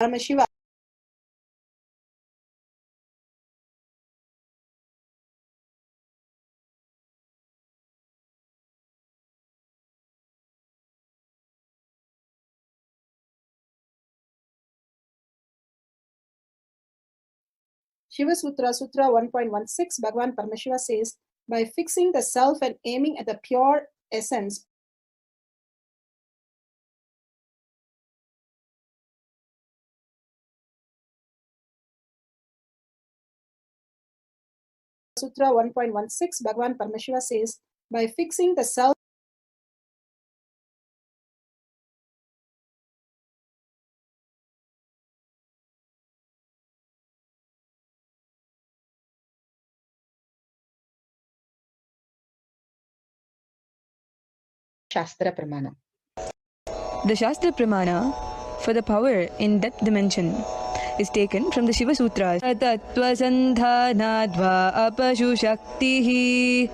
Paramashiva Shiva Sutra, Sutra 1.16, Bhagavan Paramashiva says, by fixing the self and aiming at the pure essence, Sutra 1.16, Bhagavan Paramashiva says, by fixing the self Shastra Pramana. The Shastra Pramana for the power in depth dimension is taken from the Shiva Sutras. Tattva sandhanadva apashu shaktihi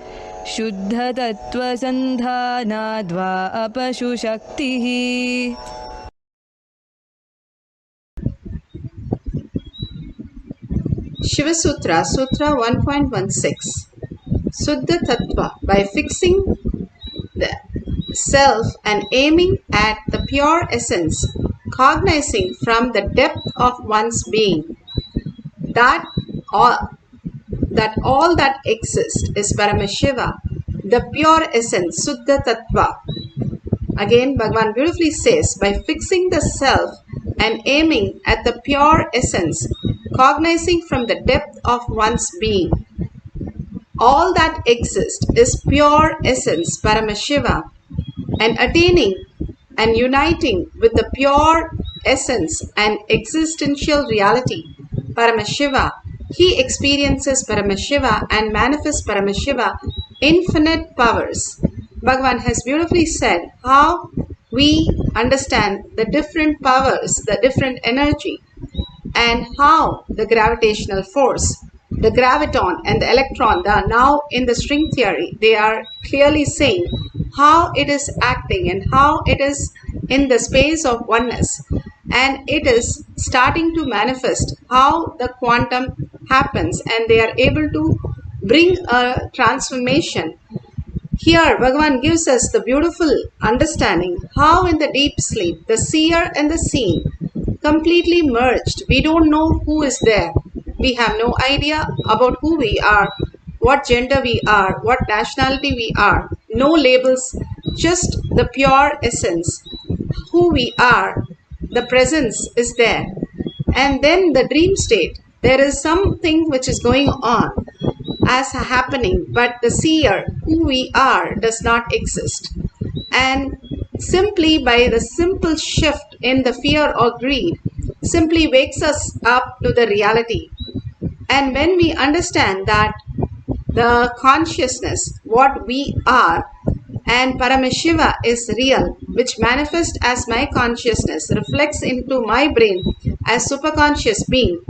Shuddha tattva sandhanadva apashu shaktihi. Shiva Sutra, Sutra 1.16. Suddha Tattva, by fixing the self and aiming at the pure essence, cognizing from the depth of one's being that all that exists is Paramashiva, the pure essence, Suddha Tattva. Again, Bhagavan beautifully says, by fixing the self and aiming at the pure essence, cognizing from the depth of one's being, all that exists is pure essence, Paramashiva, and attaining and uniting with the pure essence and existential reality, Paramashiva, he experiences Paramashiva and manifests Paramashiva infinite powers. Bhagavan has beautifully said how we understand the different powers, the different energy, and how the gravitational force, the graviton and the electron, they are now in the string theory, they are clearly saying how it is acting and how it is in the space of oneness, and it is starting to manifest how the quantum happens, and they are able to bring a transformation. Here Bhagavan gives us the beautiful understanding how in the deep sleep the seer and the seen completely merged. We don't know who is there. We have no idea about who we are, what gender we are, what nationality we are. No labels, just the pure essence. Who we are, the presence is there. And then the dream state, there is something which is going on as happening, but the seer, who we are, does not exist. And simply by the simple shift in the fear or greed, simply wakes us up to the reality. And when we understand that the consciousness, what we are, and Paramashiva is real, which manifests as my consciousness, reflects into my brain as superconscious being.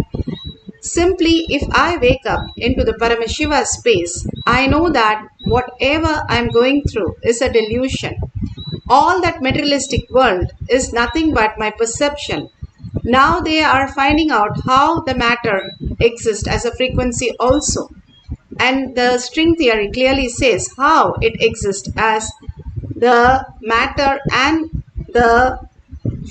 Simply if I wake up into the Paramashiva space, I know that whatever I am going through is a delusion. All that materialistic world is nothing but my perception. Now they are finding out how the matter exists as a frequency also. And the string theory clearly says how it exists as the matter and the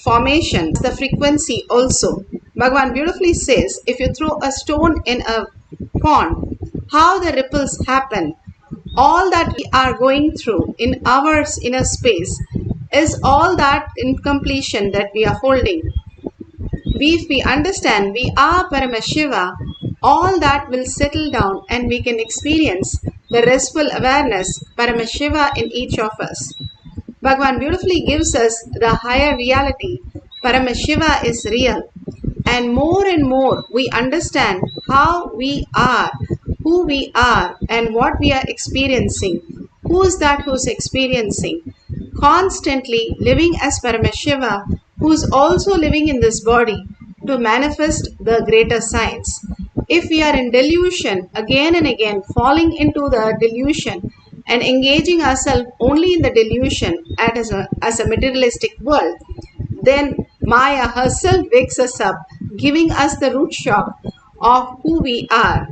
formation, the frequency also. Bhagavan beautifully says, if you throw a stone in a pond, how the ripples happen. All that we are going through in our inner space is all that incompletion that we are holding. If we understand we are Paramashiva, all that will settle down and we can experience the restful awareness, Paramashiva in each of us. Bhagavan beautifully gives us the higher reality. Paramashiva is real. And more we understand how we are, who we are, and what we are experiencing. Who is that who is experiencing? Constantly living as Paramashiva, who is also living in this body to manifest the greater science. If we are in delusion, again and again falling into the delusion and engaging ourselves only in the delusion as a materialistic world, then Maya herself wakes us up, giving us the root shock of who we are.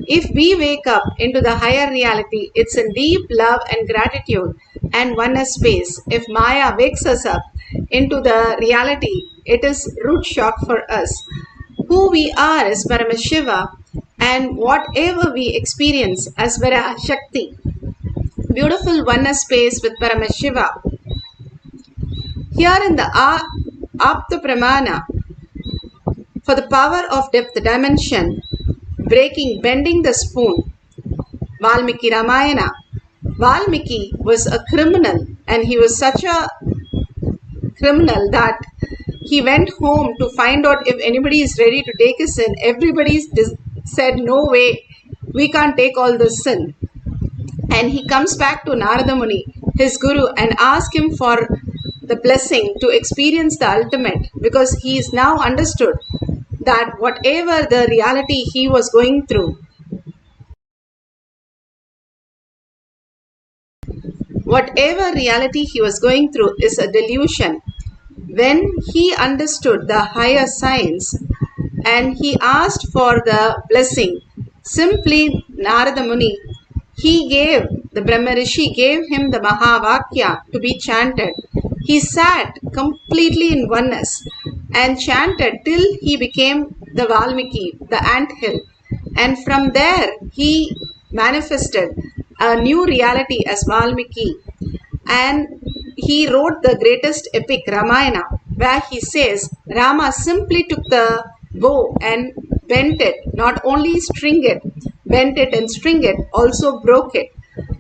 If we wake up into the higher reality, it's in deep love and gratitude and oneness space. If Maya wakes us up into the reality, it is root shock for us. Who we are is Paramashiva, and whatever we experience as Parashakti. Beautiful oneness space with Paramashiva. Here in the Apta Pramana, for the power of depth dimension, bending the spoon, Valmiki Ramayana. Valmiki was a criminal, and he was such a criminal that he went home to find out if anybody is ready to take his sin. Everybody said, no way, we can't take all this sin. And he comes back to Narada Muni, his guru, and asks him for the blessing to experience the ultimate, because he is now understood that whatever the reality he was going through, is a delusion. When he understood the higher science and he asked for the blessing, simply Narada Muni, the Brahma Rishi gave him the Mahavakya to be chanted. He sat completely in oneness and chanted till he became the Valmiki, the anthill. And from there he manifested a new reality as Valmiki. And he wrote the greatest epic, Ramayana, where he says Rama simply took the bow and bent it, not only string it, bent it and string it, also broke it.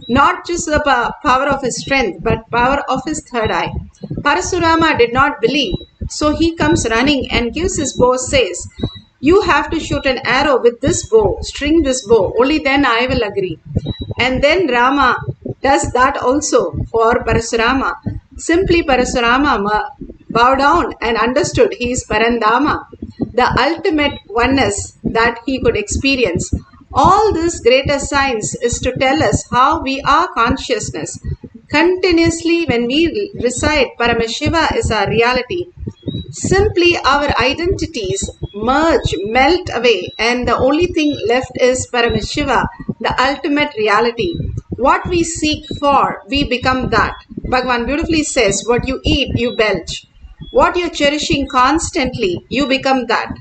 Not just the power of his strength, but power of his third eye. Parasurama did not believe, so he comes running and gives his bow, says, you have to shoot an arrow with this bow, string this bow, only then I will agree. And then Rama does that also for Parasurama. Simply Parasurama bowed down and understood he is Parandama, the ultimate oneness that he could experience. All this greater science is to tell us how we are consciousness. Continuously when we recite Paramashiva is our reality, simply our identities merge, melt away, and the only thing left is Paramashiva, the ultimate reality. What we seek for, we become that. Bhagavan beautifully says, what you eat, you belch. What you're cherishing constantly, you become that.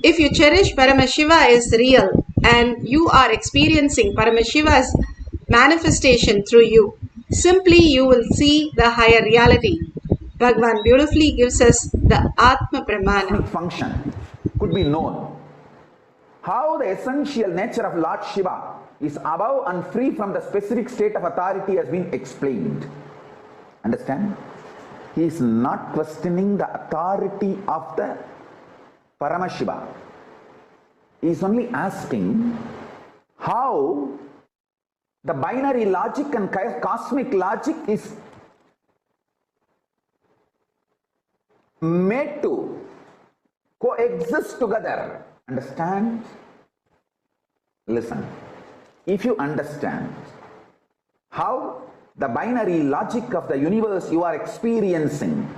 If you cherish Paramashiva is real and you are experiencing Paramashiva's manifestation through you, simply you will see the higher reality. Bhagavan beautifully gives us the Atma Pramana. Function could be known. How the essential nature of Lord Shiva is above and free from the specific state of authority has been explained. Understand? He is not questioning the authority of the Paramashiva. He is only asking how the binary logic and cosmic logic is made to coexist together. Understand? Listen. If you understand how the binary logic of the universe you are experiencing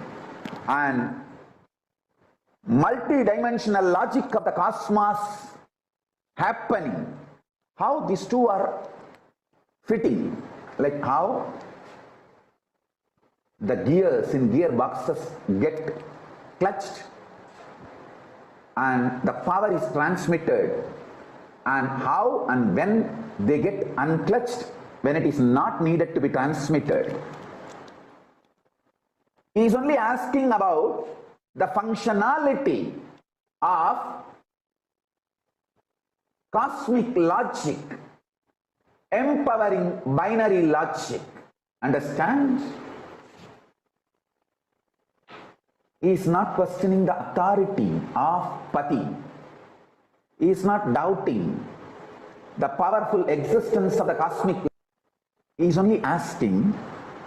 and multi-dimensional logic of the cosmos happening, how these two are fitting, like how the gears in gearboxes get clutched and the power is transmitted, and how and when they get unclutched when it is not needed to be transmitted. He is only asking about the functionality of cosmic logic empowering binary logic. Understand? He is not questioning the authority of Pati. He is not doubting the powerful existence of the cosmic. He is only asking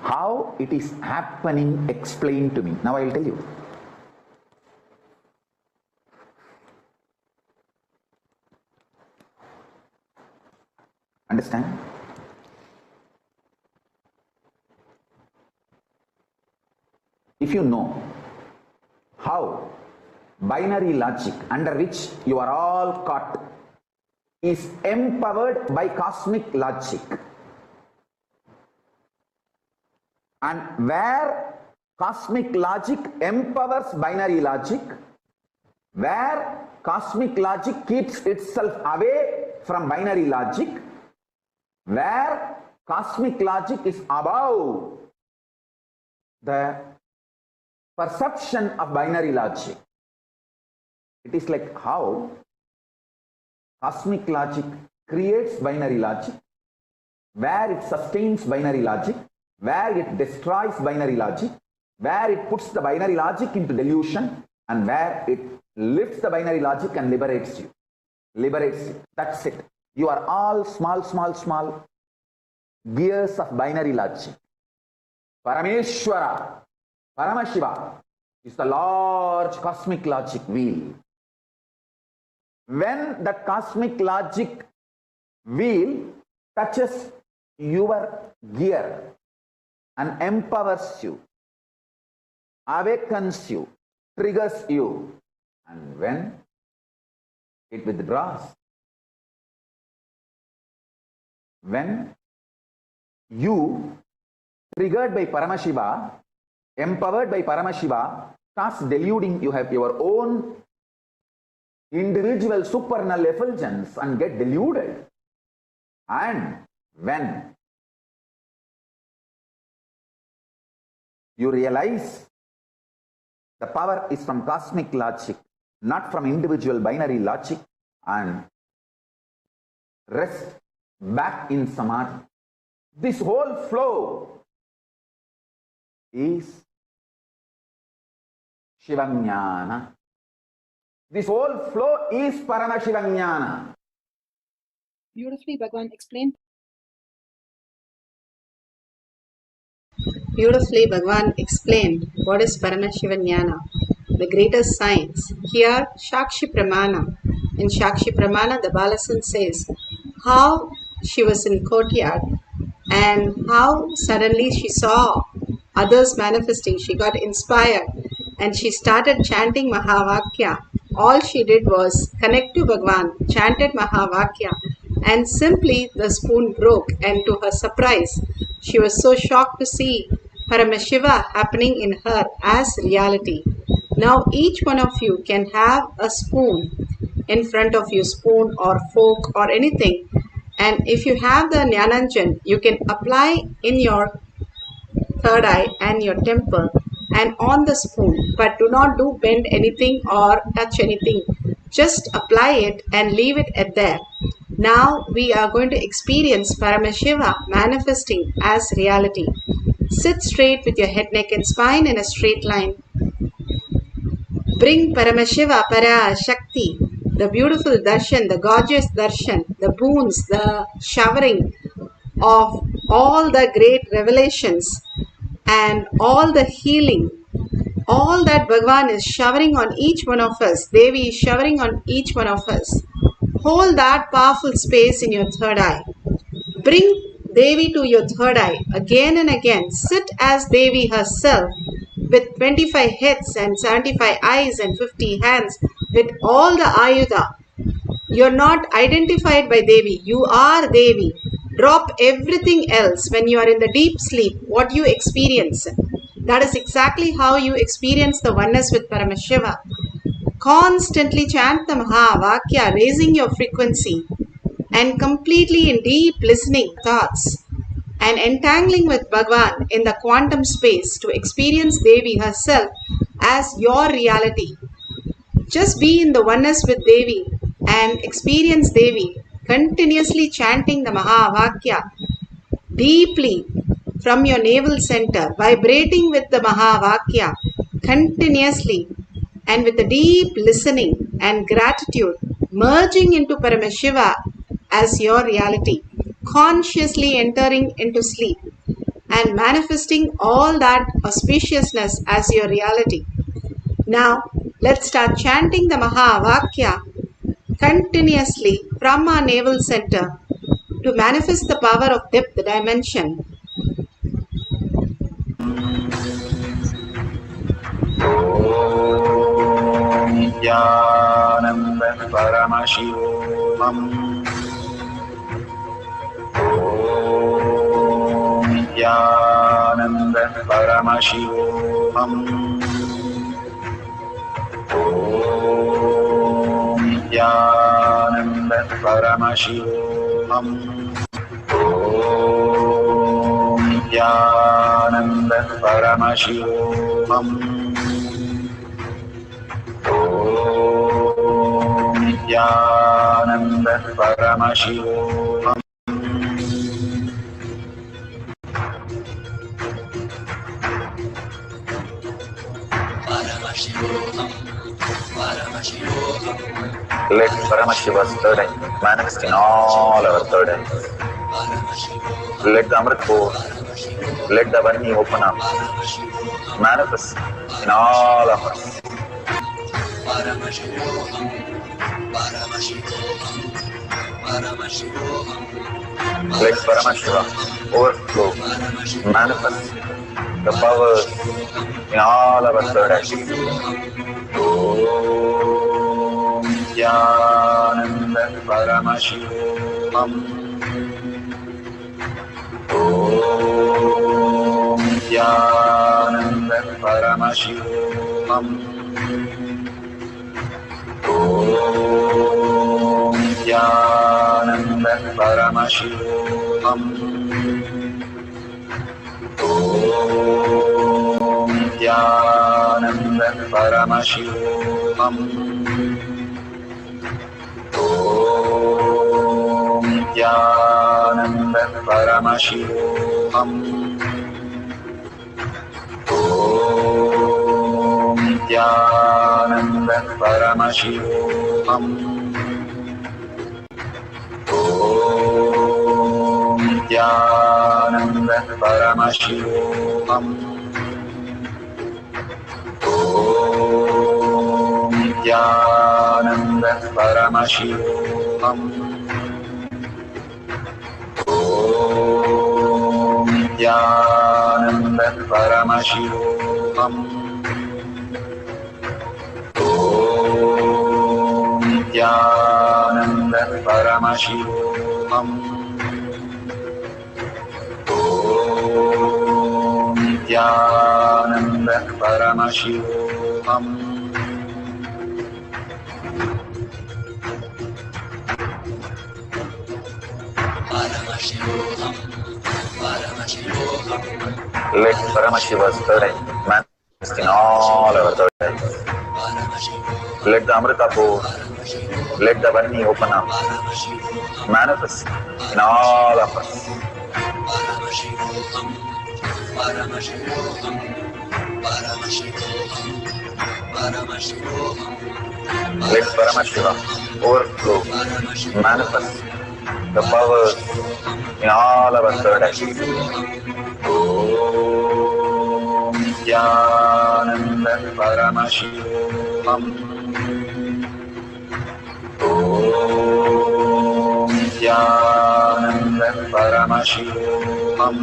how it is happening, explain to me. Now I will tell you. Understand? If you know how binary logic under which you are all caught is empowered by cosmic logic. And where cosmic logic empowers binary logic, where cosmic logic keeps itself away from binary logic, where cosmic logic is above the perception of binary logic. It is like how cosmic logic creates binary logic, where it sustains binary logic, where it destroys binary logic, where it puts the binary logic into delusion, and where it lifts the binary logic and liberates you. Liberates you. That's it. You are all small gears of binary logic. Parameshwara, Paramashiva is the large cosmic logic wheel. When that cosmic logic wheel touches your gear and empowers you, awakens you, triggers you, and when it withdraws, when you, triggered by Paramashiva, empowered by Paramashiva, starts deluding, you have your own individual supernal effulgence and get deluded. And when you realize the power is from cosmic logic, not from individual binary logic, and rest back in samadhi. This whole flow is Shivajnana. This whole flow is Paramashivoham. Beautifully, Bhagavan explained. Beautifully, Bhagavan explained what is Paramashivoham, the greatest science. Here, Shakshi Pramana. In Shakshi Pramana, the Balasan says how she was in courtyard and how suddenly she saw others manifesting. She got inspired and she started chanting Mahavakya. All she did was connect to Bhagavan, chanted Mahavakya, and simply the spoon broke, and to her surprise, she was so shocked to see Paramashiva happening in her as reality. Now each one of you can have a spoon in front of you, spoon or fork or anything, and if you have the Jnananjan, you can apply in your third eye and your temple and on the spoon, but do not bend anything or touch anything. Just apply it and leave it at there. Now we are going to experience Paramashiva manifesting as reality. Sit straight with your head, neck and spine in a straight line. Bring Paramashiva, Parashakti, the beautiful darshan, the gorgeous darshan, the boons, the showering of all the great revelations and all the healing, all that Bhagavan is showering on each one of us, Devi is showering on each one of us. Hold that powerful space in your third eye. Bring Devi to your third eye again and again. Sit as Devi herself with 25 heads and 75 eyes and 50 hands with all the Ayudha. You are not identified by Devi. You are Devi. Drop everything else when you are in the deep sleep. What you experience, that is exactly how you experience the oneness with Paramashiva. Constantly chant the Mahavakya, raising your frequency and completely in deep listening thoughts and entangling with Bhagavan in the quantum space to experience Devi herself as your reality. Just be in the oneness with Devi and experience Devi, continuously chanting the Mahavakya deeply from your navel center, vibrating with the Mahavakya continuously and with a deep listening and gratitude, merging into Paramashiva as your reality, consciously entering into sleep and manifesting all that auspiciousness as your reality. Now, let's start chanting the Mahavakya continuously from our navel center to manifest the power of depth dimension. Nithyananda Paramashivoham. Om Nithyananda Paramashivoham. Om Nithyananda Paramashivoham. Om Nithyananda Paramashivoham. Om Nithyananda Paramashivoham. Let Paramashiva's third eye manifest in all our third eyes. Let the Amrit pour, let the Varni open up, manifest in all of us. Let Paramashiva overflow, manifest the powers in all our third eyes. Om Nithyananda Paramashivoham. Om Nithyananda Paramashivoham. Om Nithyananda Paramashivoham. Om Nithyananda Paramashivoham. Om Nithyananda Paramashivoham. Om Nithyananda Paramashivoham. Om Nithyananda Paramashivoham. Om Nithyananda Paramashivoham. Om Nithyananda Paramashivoham. Om Nithyananda Paramashivoham. Om Nithyananda Paramashivoham. Let Paramashiva's third eye manifest in all our third eyes. Let the Amrita pour, let the Varni open up, manifest in all of us. Let Paramashiva overflow, manifest the powers in all our third eyes. Om Nithyananda Paramashivoham. Om Nithyananda Paramashivoham.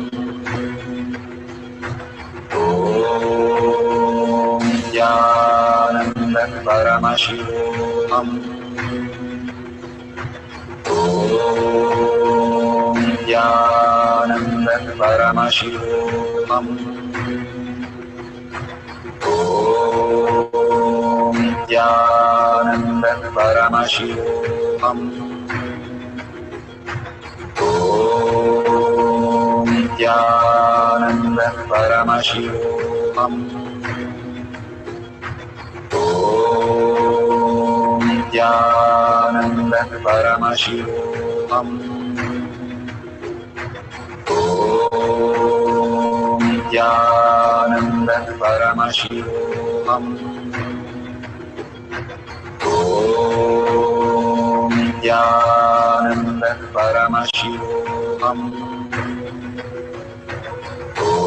Om Nithyananda Paramashivoham. Om Nithyananda Paramashivoham. Om Nithyananda Paramashivoham. Om Nithyananda Paramashivoham. Om Nithyananda Paramashivoham. Om Nithyananda Paramashivoham.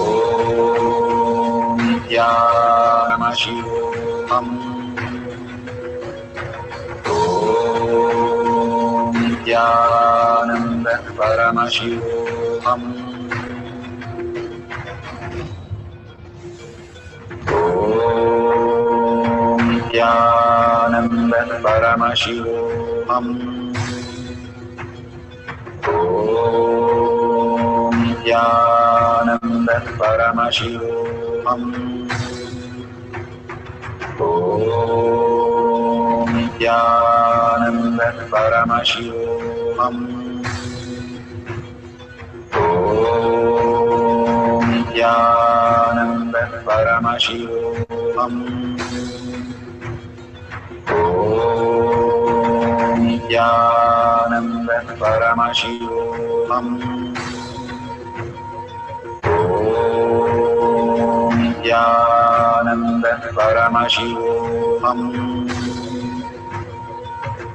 Om Nithyananda Paramashivoham. Om Nithyananda Paramashivoham. Om Nithyananda Paramashivoham. Om Nithyananda Paramashivam. Om Nithyananda Paramashivam. Om Nithyananda Paramashivam. Om Nithyananda Paramashivoham. Om Nithyananda Paramashivoham.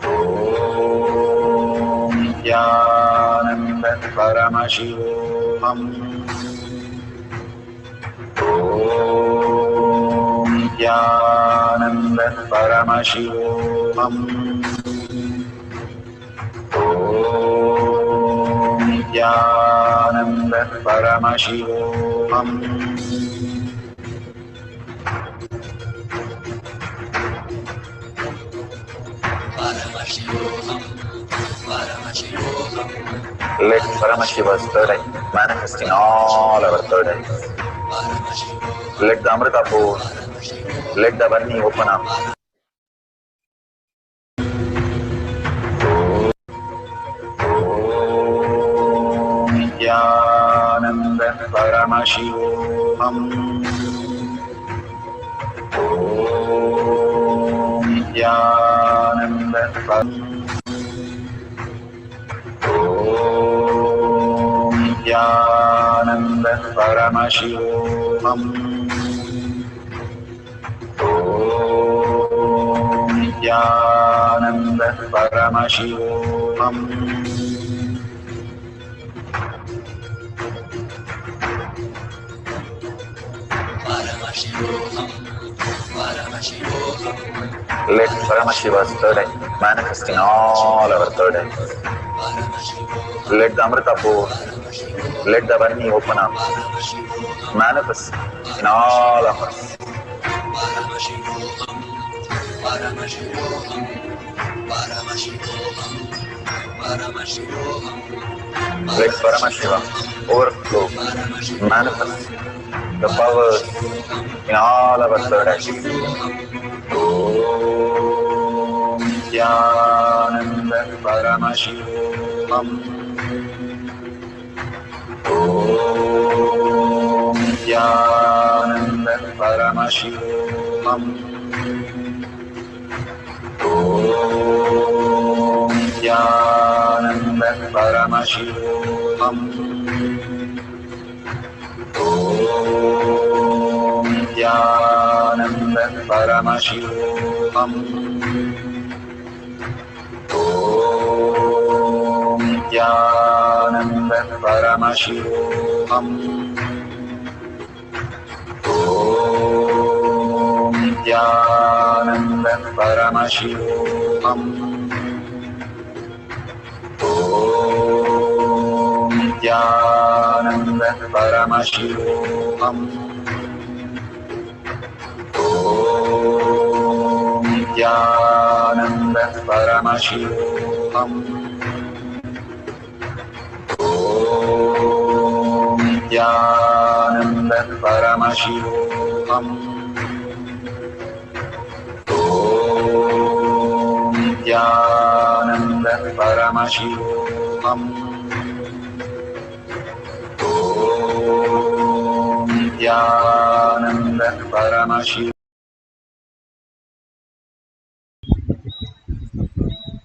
Om Nithyananda Paramashivoham. Om Nithyananda Paramashivoham. Om Nithyananda Paramashivoham. Let Paramashiva's third eye manifest in all our third eyes. Let the Amrita pour, let the Varni open up. Om Nithyananda Paramashivoham. Om Nithyananda Om Nithyananda Paramashivoham. Om Nithyananda Paramashivoham. Let Paramashiva's third eye manifest in all our third eyes. Let the Amrita pour, let the Varni open up, manifest in all of us. Let Paramashiva overflow, manifest the powers in all our third eyes. Om Nithyananda Paramashivoham. Om Nithyananda Paramashivoham. Om Nithyananda Paramashivoham. Om Nithyananda Paramashivoham. Om Nithyananda Paramashivoham. Om Nithyananda Paramashivoham. Om Nithyananda Paramashivoham. Om Nithyananda Paramashivoham. Om Nithyananda Paramashivoham. Om Nithyananda Paramashivoham. Om Nithyananda Paramashivoham.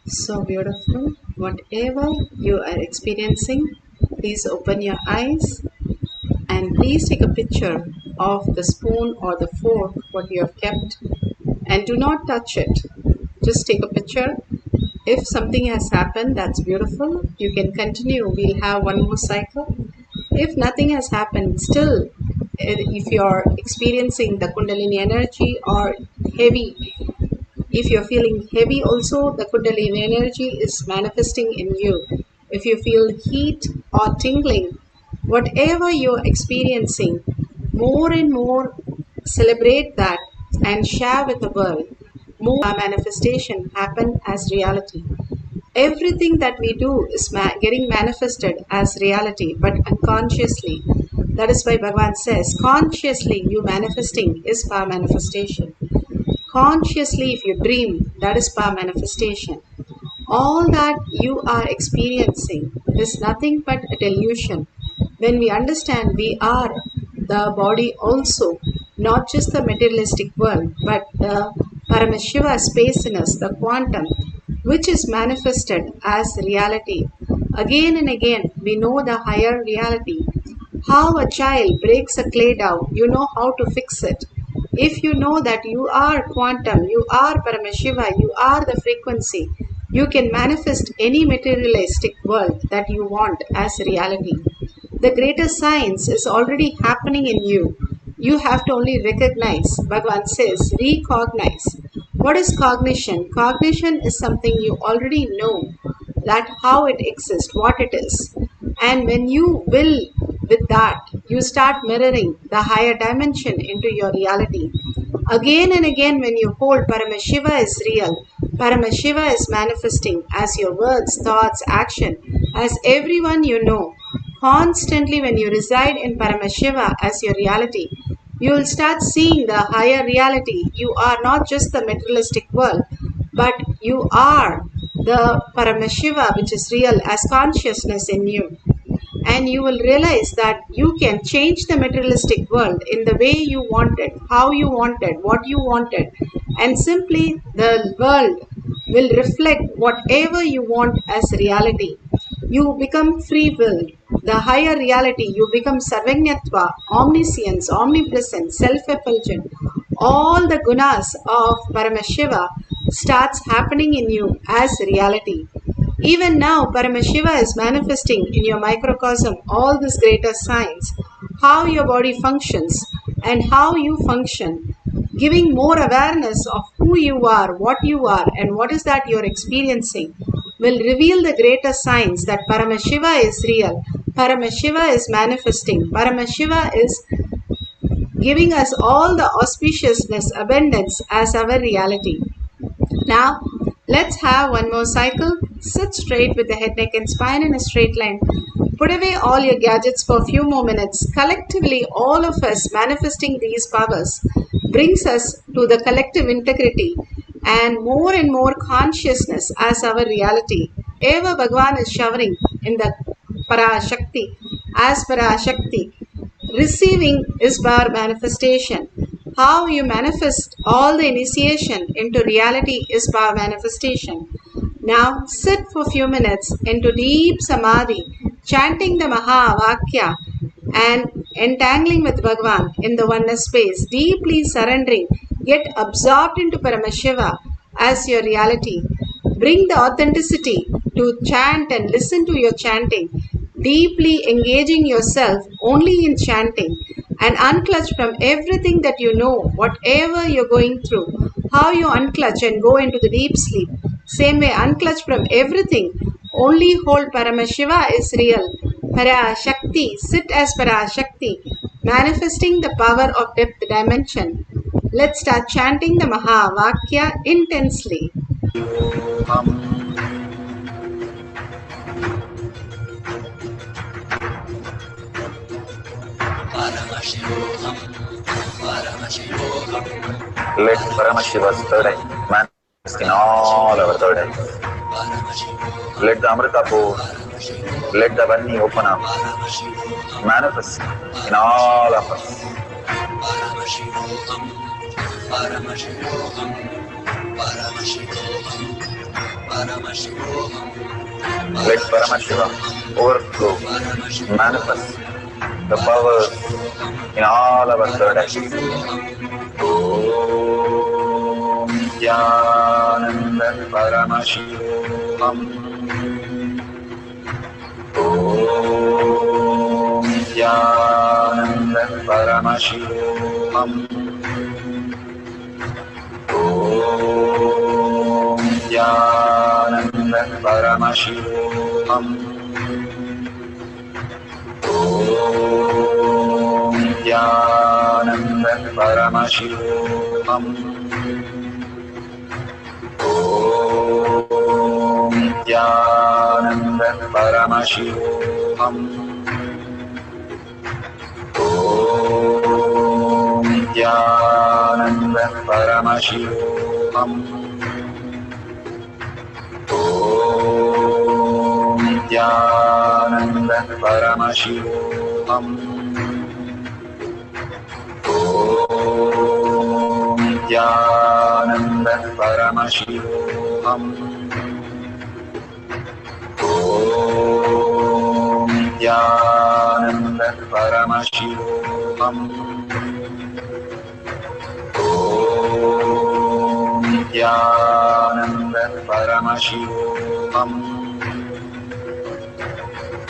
So beautiful. Whatever you are experiencing, please open your eyes and please take a picture of the spoon or the fork what you have kept, and do not touch it. Just take a picture. If something has happened, that's beautiful. You can continue. We'll have one more cycle. If nothing has happened, still, if you're experiencing the Kundalini energy or heavy, if you're feeling heavy also, the Kundalini energy is manifesting in you. If you feel heat or tingling, whatever you're experiencing, more and more celebrate that and share with the world. more manifestation happen as reality. Everything that we do is getting manifested as reality, but unconsciously. That is why Bhagavan says, consciously you manifesting is power manifestation. Consciously, if you dream, that is power manifestation. All that you are experiencing is nothing but a delusion. When we understand we are the body also, not just the materialistic world, but the Paramashiva space in us, the quantum, which is manifested as reality. Again and again, we know the higher reality. How a child breaks a clay dough, you know how to fix it. If you know that you are quantum, you are Paramashiva, you are the frequency, you can manifest any materialistic world that you want as reality. The greater science is already happening in you. You have to only recognize. Bhagavan says, recognize. What is cognition? Cognition is something you already know, that how it exists, what it is. And when you will with that, you start mirroring the higher dimension into your reality. Again and again, when you hold Paramashiva is real, Paramashiva is manifesting as your words, thoughts, action, as everyone you know. Constantly, when you reside in Paramashiva as your reality, you will start seeing the higher reality. You are not just the materialistic world, but you are the Paramashiva, which is real as consciousness in you. And you will realize that you can change the materialistic world in the way you wanted, how you wanted, what you wanted, and simply the world will reflect whatever you want as reality. You become free-willed. The higher reality, you become Sarvajñatva, omniscience, omnipresent, self-effulgent. All the gunas of Paramashiva starts happening in you as reality. Even now, Paramashiva is manifesting in your microcosm all this greater science, how your body functions and how you function, giving more awareness of who you are, and what is that you're experiencing, will reveal the greater science that Paramashiva is real, Paramashiva is manifesting, Paramashiva is giving us all the auspiciousness, abundance as our reality. Now, let's have one more cycle. Sit straight with the head, neck and spine in a straight line. Put away all your gadgets for a few more minutes. Collectively, all of us manifesting these powers brings us to the collective integrity and more consciousness as our reality. Eva Bhagavan is showering in the Parashakti as Parashakti. Receiving is power manifestation. How you manifest all the initiation into reality is power manifestation. Now sit for a few minutes into deep samadhi, chanting the Maha Vakya and entangling with Bhagavan in the oneness space, deeply surrendering, get absorbed into Paramashiva as your reality. Bring the authenticity to chant and listen to your chanting, deeply engaging yourself only in chanting and unclutch from everything that you know, whatever you're going through, how you unclutch and go into the deep sleep. Same way, unclutch from everything, only hold Paramashiva is real. Parashakti, sit as Parashakti, manifesting the power of depth dimension. Let's start chanting the Maha Vakya intensely. Paramashivoham, Paramashivoham. Let Paramashiva's third eye manifest in all our third eyes. Let the Amrita pour, let the Vani open up, manifest in all of us. Paramashivoham, Paramashivoham, Paramashivoham, Paramashivoham. Let Paramashiva overflow, manifest the powers in all our third eyes. Om Nithyananda Paramashivam. Om Nithyananda Paramashivam. Om Nithyananda Paramashivam. Om Nithyananda Paramashivoham. Om Nithyananda Paramashivoham. Om Nithyananda Paramashivoham. Om Nithyananda Paramashivoham. Om Nithyananda Paramashivoham. Om Nithyananda Paramashivoham. Om Nithyananda Paramashivoham.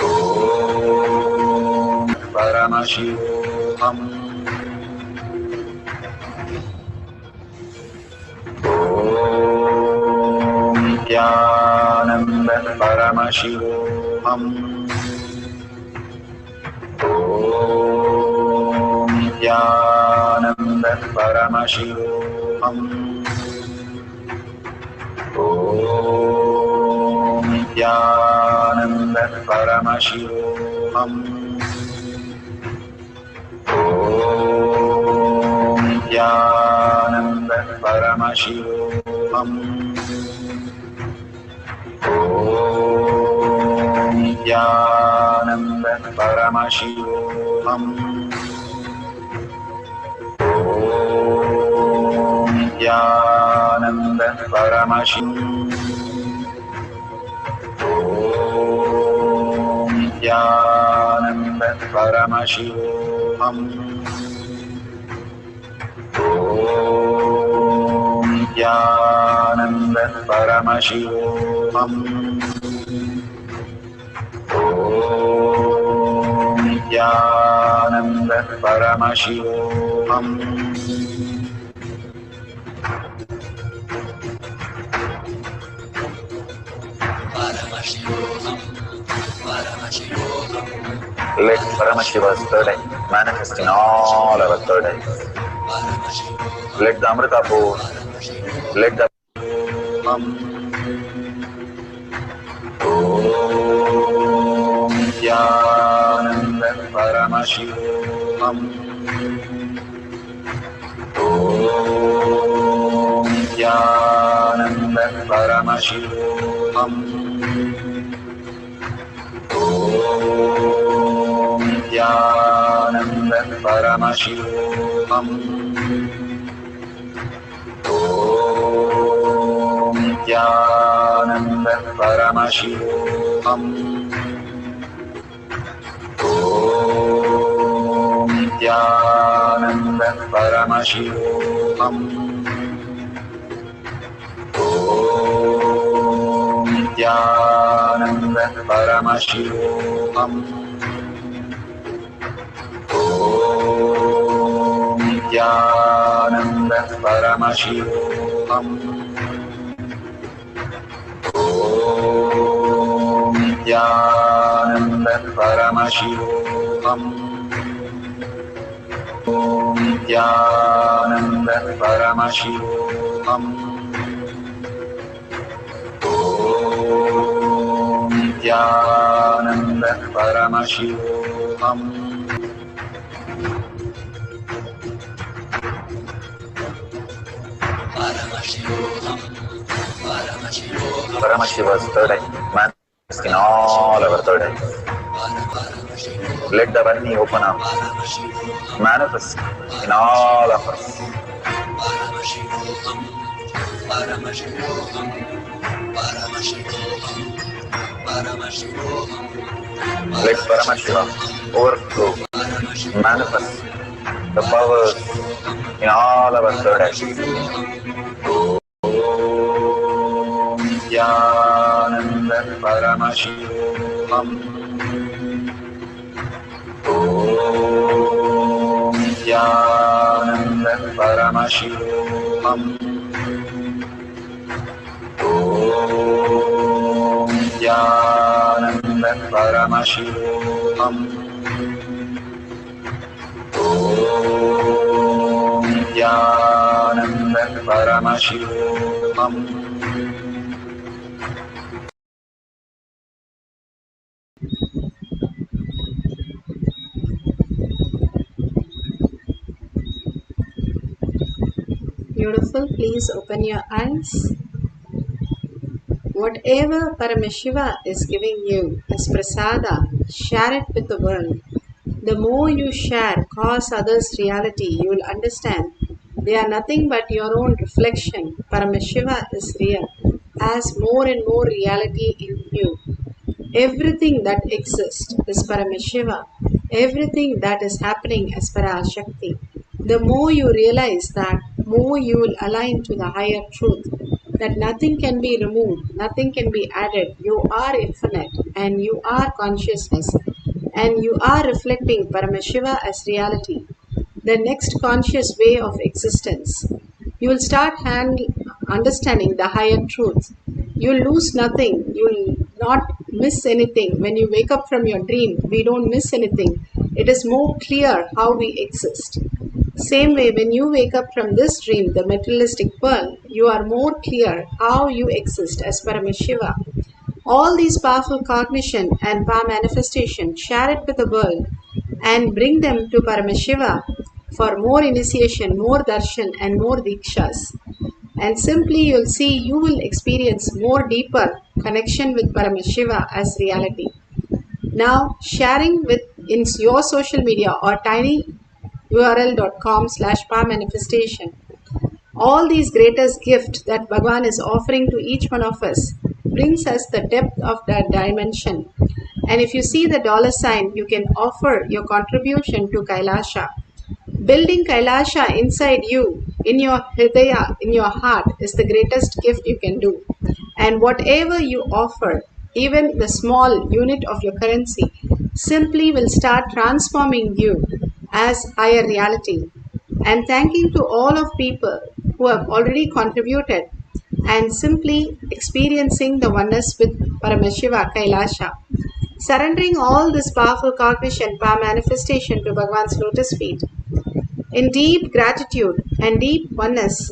Om Paramashivoham. Om Nithyananda Paramashivoham. Om Nithyananda Paramashivoham. Om Nithyananda Paramashivoham. Om Nithyananda Paramashivoham. Om Nithyananda Paramashivoham. Om Nithyananda Paramashivoham. Om Nithyananda Paramashivoham. Om Nithyananda Paramashivoham. Om Nithyananda Paramashivoham. Let Paramashiva's third eye manifest in all our third eyes. Let the Amrita pour, let the Om Nithyananda Paramashivoham. Om Nithyananda Paramashivoham. Om Nithyananda Paramashivoham. Om Nithyananda Paramashivoham. Om Nithyananda Paramashivoham. Om Nithyananda Paramashivoham. Om Nithyananda Paramashivoham. Om Nithyananda Paramashivoham. Om Nithyananda Paramashivoham. Om Nithyananda Paramashivoham. Paramashiva's third eye manifest in all our third eyes. Let the Varni open up, manifest in all of us. Let Paramashiva overflow, manifest the powers in all our third eyes. Om Nithyananda Paramashivoham. Om Nithyananda Paramashivoham. Om Nithyananda Paramashivoham. Om Nithyananda Paramashivoham. Beautiful. Please open your eyes. Whatever Paramashiva is giving you as prasada, share it with the world. The more you share, cause others reality, you will understand they are nothing but your own reflection. Paramashiva is real, as more and more reality in you. Everything that exists is Paramashiva. Everything that is happening is Parashakti. The more you realize that, more you will align to the higher truth. That nothing can be removed, nothing can be added. You are infinite and you are consciousness and you are reflecting Paramashiva as reality. The next conscious way of existence. You will start understanding the higher truth. You will lose nothing. You will not miss anything. When you wake up from your dream, we don't miss anything. It is more clear how we exist. Same way, when you wake up from this dream, the materialistic world, you are more clear how you exist as Paramashiva. All these powerful cognition and power manifestation, share it with the world and bring them to Paramashiva for more initiation, more darshan and more dikshas. And simply you'll see you will experience more deeper connection with Paramashiva as reality. Now sharing with in your social media or tinyurl.com/powermanifestation. All these greatest gift that Bhagavan is offering to each one of us brings us the depth of that dimension. And if you see the $sign, you can offer your contribution to Kailasha. Building Kailasha inside you, in your hridaya, in your heart, is the greatest gift you can do. And whatever you offer, even the small unit of your currency, simply will start transforming you as higher reality. And thanking to all of people who have already contributed and simply experiencing the oneness with Paramashiva Kailasha. Surrendering all this powerful cognition, power manifestation to Bhagavan's lotus feet. In deep gratitude and deep oneness,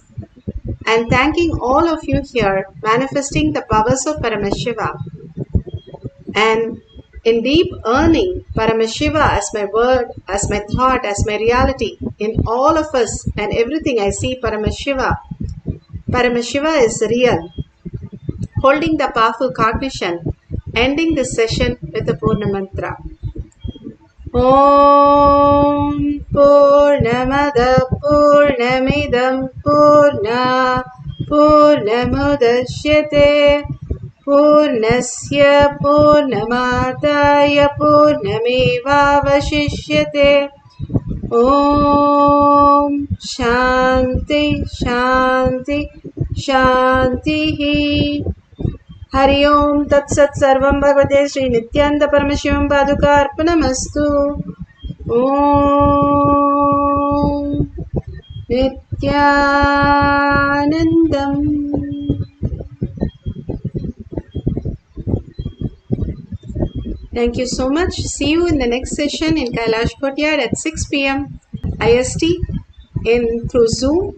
and thanking all of you here, manifesting the powers of Paramashiva, and in deep earning Paramashiva as my word, as my thought, as my reality, in all of us and everything I see Paramashiva. Paramashiva is real. Holding the powerful cognition, ending this session with the Purna Mantra. Om Purnamada Purnamidam Purna Purnamudashyate Purnasya Purnamadaya Purnamevavashishyate. Om Shanti Shanti Shanti. Hari Om Tat Sat Sarvam Bhagavate Sri Nithyananda Paramashivam Paduka Arpanamastu. Om Nithyanandam. Thank you so much. See you in the next session in Kailash Courtyard at 6 p.m. IST through Zoom.